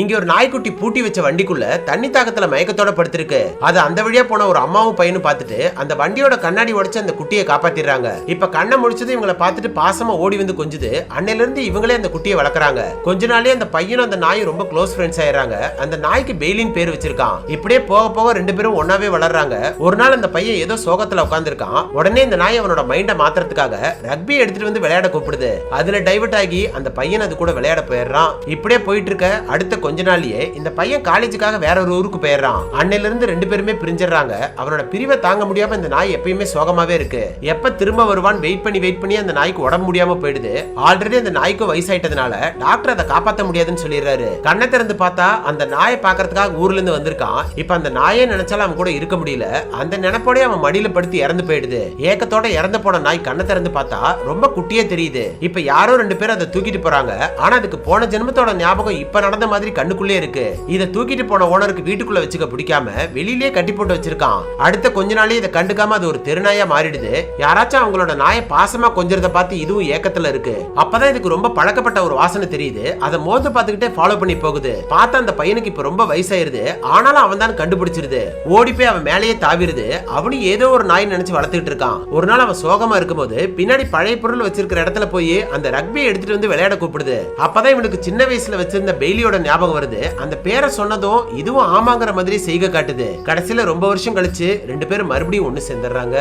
இங்க ஒரு நாய்க்குட்டி பூட்டி வச்ச வண்டிக்குள்ள தண்ணி தாக்கத்துல மயக்கத்தோட படுத்திருக்கு. அது அந்த வழியா போன ஒரு அம்மாவும் பையனும் பார்த்துட்டு அந்த வண்டியோட கண்ணாடி உடைச்சு அந்த குட்டியை காப்பாத்திடுறாங்க. இப்ப கண்ணை முடிச்சது இவங்களை பார்த்துட்டு பாசமா ஓடி வந்து கொஞ்சுது. அன்னையில இருந்து இவங்களே அந்த குட்டியை வளர்க்குறாங்க. கொஞ்ச நாளே அந்த பையனும் அந்த நாயும் ரொம்ப க்ளோஸ் ஃப்ரெண்ட்ஸ் ஆயிடுறாங்க. அந்த நாய்க்கு பெயிலின் பேர் வச்சிருக்கான். இப்படியே போக போக ரெண்டு பேரும் ஒன்னாவே வளர்றாங்க. ஒரு நாள் அந்த பையன் ஏதோ சோகத்துல உட்கார்ந்துருக்கான். உடனே இந்த நாய் அவனோட மைண்டை மாத்துறதுக்காக ரக்பி எடுத்துட்டு வந்து விளையாட கூப்பிடுது. அதுல டைவர்ட் ஆகி அந்த பையன் அது கூட விளையாட போயிடுறான். இப்படியே போயிட்டு இருக்க அடுத்த கொஞ்ச நாள்லயே இந்த பையன் காலேஜுக்காக வேற ஒரு ஊருக்கு போயிடுறான். அன்னையில இருந்து ரெண்டு பேருமே பிரிஞ்சிடறாங்க. அவனோட பிரிவை தாங்க முடியாம இந்த நாய் எப்பயுமே சோகமாவே இருக்கு. எப்ப திரும்ப வருவான் வெயிட் பண்ணி அந்த நாய்க்கு உடம்பு முடியாம போயிடுது. ஆல்ரெடி அந்த நாய்க்கு வயசாயிட்டதுனால டாக்டர் அதை காப்பாற்ற முடியாதுன்னு சொல்லிடுறாரு. கண்ணை திறந்து பார்த்தா அந்த நாயை பாக்குறதுக்காக ஊர்ல இருந்து வந்திருக்கான். இப்ப அந்த நாயை நினைச்சாலும் அவன் கூட இருக்க முடியல. அந்த நினைப்போட அவன் மடியில படுத்து இறந்து போயிடுது. ஏக்கத்தோட இறந்து போன நாய் கண்ணை திறந்து பார்த்தா ரொம்ப குட்டியே தெரியுது. இப்ப யாரோ ரெண்டு பேரும் அதை தூக்கிட்டு போறாங்க. ஆனா அதுக்கு போன ஜென்மத்தோட ஞாபகம் இப்ப நடந்த மாதிரி கண்ணுக்குள்ளே இருக்கு. இத தூக்கிட்டு போன ஓனருக்கு வீட்டுக்குள்ள வச்சுக்க பிடிக்காம வெளியிலேயே கட்டி போட்டு வச்சிருக்கான். அடுத்த கொஞ்ச நாளே இதை கண்டுக்காம அது ஒரு தெருநாயா மாறிடுது. யாராச்சும் அவங்களோட நாயை பாசமா கொஞ்சறத பார்த்து இதுவும் ஏக்கத்துல இருக்கு. அப்பதான் இதுக்கு ரொம்ப பழக்கப்பட்ட ஒரு வாசனை தெரியுது. அதை மோந்து பார்த்துக்கிட்டே ஃபாலோ பண்ணி போகுது. பார்த்தா அந்த பையனுக்கு இப்ப ரொம்ப வயசாயிருது. ஆனாலும் அவன் தான் கண்டுபிடிச்சிருது. ஓடி போய் அவன் மேலேயே தாவிருது. அவனும் ஏதோ ஒரு நாய் நினைச்சு வளர்த்துக்கிட்டு இருக்கான். ஒரு நாள் அவன் சோகமா இருக்கும்போது பின்னாடி பழைய பொருள் வச்சிருக்கிற இடத்துல போய் அந்த ரக்பியை எடுத்துட்டு வந்து விளையாட கூப்பிடுது. அப்பதான் இவனுக்கு சின்ன வயசுல வச்சிருந்த பெய்லியோட ஞாபகம் வருது. அந்த பேரை சொன்னதும் இதுவும் ஆமாங்கிற மாதிரி செய்க காட்டுது. கடைசியில ரொம்ப வருஷம் கழிச்சு ரெண்டு பேரும் மறுபடியும் ஒண்ணு சேர்ந்துடுறாங்க.